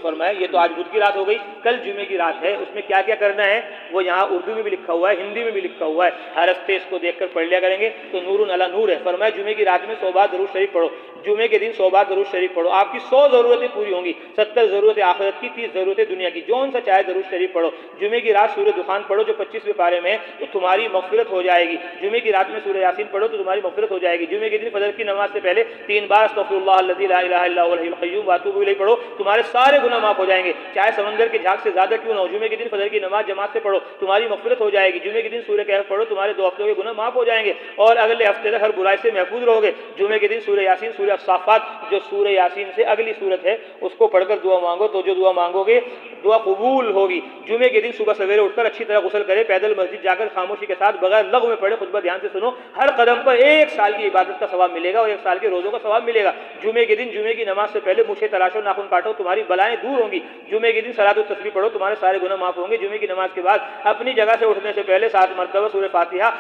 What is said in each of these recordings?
فرمایا یہ تو آج بدھ کی رات ہو گئی، کل جمعے کی رات ہے، اس میں کیا کیا کرنا ہے وہ یہاں اردو میں بھی لکھا ہوا ہے، ہندی میں بھی لکھا ہوا ہے، ہر ہفتے اس کو دیکھ کر پڑھ لیا کریں گے تو نور علی نور ہے۔ فرمایا جمعے کی رات میں 100 بار درود شریف پڑھو، جمعے کے دن 100 بار درود شریف پڑھو، آپ کی 100 ضرورتیں پوری ہوں گی، 70 ضرورتیں آخرت کی، 30 ضرورتیں دنیا کی، جون سا چاہے درود شریف پڑھو۔ جمعے کی رات سورہ دخان پڑھو جو 25ویں پارے میں ہے تو تمہاری مغفرت ہو جائے گی، جمعے کی رات میں سورہ یاسین پڑھو تو تمہاری مغفرت ہو جائے گی، جمعے کے دن فجر کی نماز سے پہلے 3 بار استغفر اللہ الذی لا الہ الا هو الحی القیوم واتوب الیہ پڑھو، تمہارے سارے گناہ معاف ہو جائیں گے، چاہے سمندر کے جھاگ سے زیادہ کیوں نہ ہو۔ جمعے کے دن فجر کی نماز جماعت سے پڑھو، تمہاری مغفرت ہو جائے گی، جمعے کے دن سورہ کہف پڑھو، تمہارے 2 ہفتوں کے گناہ معاف ہو جائیں گے اور اگلے ہفتے تک ہر برائی سے محفوظ رہو گے۔ جمعے کے دن سورہ یاسین، سورہ الصافات جو سورہ یاسین سے اگلی سورت ہے اس کو پڑھ کر دعا مانگو تو جو دعا مانگو گے دعا قبول ہوگی۔ جمعے کے دن صبح سویرے اٹھ کر اچھی طرح غسل کرے، پیدل مسجد جا کر خاموشی کے ساتھ بغیر لغو میں پڑھے، خطبہ دھیان سے سنو، ہر قدم پر 1 سال کی عبادت کا ثواب ملے گا اور 1 سال کے روزوں کا ثواب ملے گا۔ جمعے کے دن جمعے کی نماز سے پہلے مونچھیں تراشو، ناخن کاٹو، تمہاری بلائیں دور ہوں گی۔ جمعے کے دن صلاۃ التسبیح پڑھو، تمہارے سارے گناہ معاف ہوں گے۔ جمعے کی نماز کے بعد اپنی جگہ سے اٹھنے سے پہلے 7 مرتبہ سورہ فاتحہ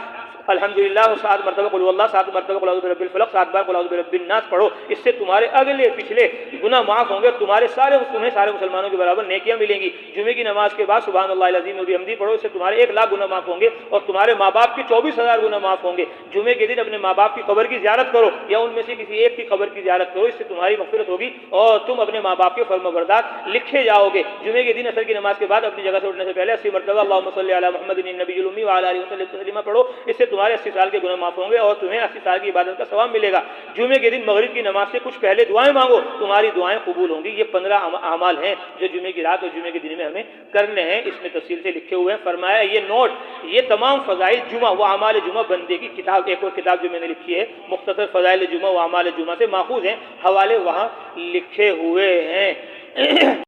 الحمدللہ اور 7 مرتبہ قل اللہ، 7 مرتبہ قل اعوذ برب الفلق، 7 بار قل اعوذ برب الناس پڑھو، اس سے تمہارے اگلے پچھلے گناہ معاف ہوں گے، تمہارے تمہیں سارے مسلمانوں کے برابر نیکیاں ملیں گی۔ جمعے کی نماز کے بعد سبحان اللہ العظیم و بحمدہ پڑھو، اس سے تمہارے 1 لاکھ گناہ معاف ہوں گے اور تمہارے ماں باپ کے 24,000 گناہ معاف ہوں گے۔ جمعے کے دن اپنے ماں باپ کی قبر کی زیارت کرو یا ان میں سے کسی ایک کی قبر کی زیارت کرو، اس سے تمہاری مغفرت ہوگی اور تم اپنے ماں باپ کے فرمانبردار لکھے جاؤ گے۔ جمعے کے دن عصر کی نماز کے بعد اپنی جگہ سے اٹھنے سے پہلے 80 مرتبہ اللہم صلی علی محمد النبی الامی وعلی آلہ وسلم تسلیما پڑھو، اس سے تمہارے 80 سال کے گناہ معاف ہوں گے اور تمہیں 80 سال کی عبادت کا ثواب ملے گا۔ جمعے کے دن مغرب کی نماز سے کچھ پہلے دعائیں مانگو، تمہاری دعائیں قبول ہوں گی۔ یہ 15 اعمال ہیں جو جمعے کی رات اور جمعے کے دن میں ہمیں کرنے ہیں، اس میں تفصیل سے لکھے ہوئے ہیں۔ فرمایا یہ نوٹ، یہ تمام فضائل جمعہ و اعمال جمعہ بندے کی کتاب، ایک اور کتاب جو میں نے لکھی ہے مختصر فضائل جمعہ و اعمال جمعہ سے ماخوذ ہیں، حوالے وہاں لکھے ہوئے ہیں۔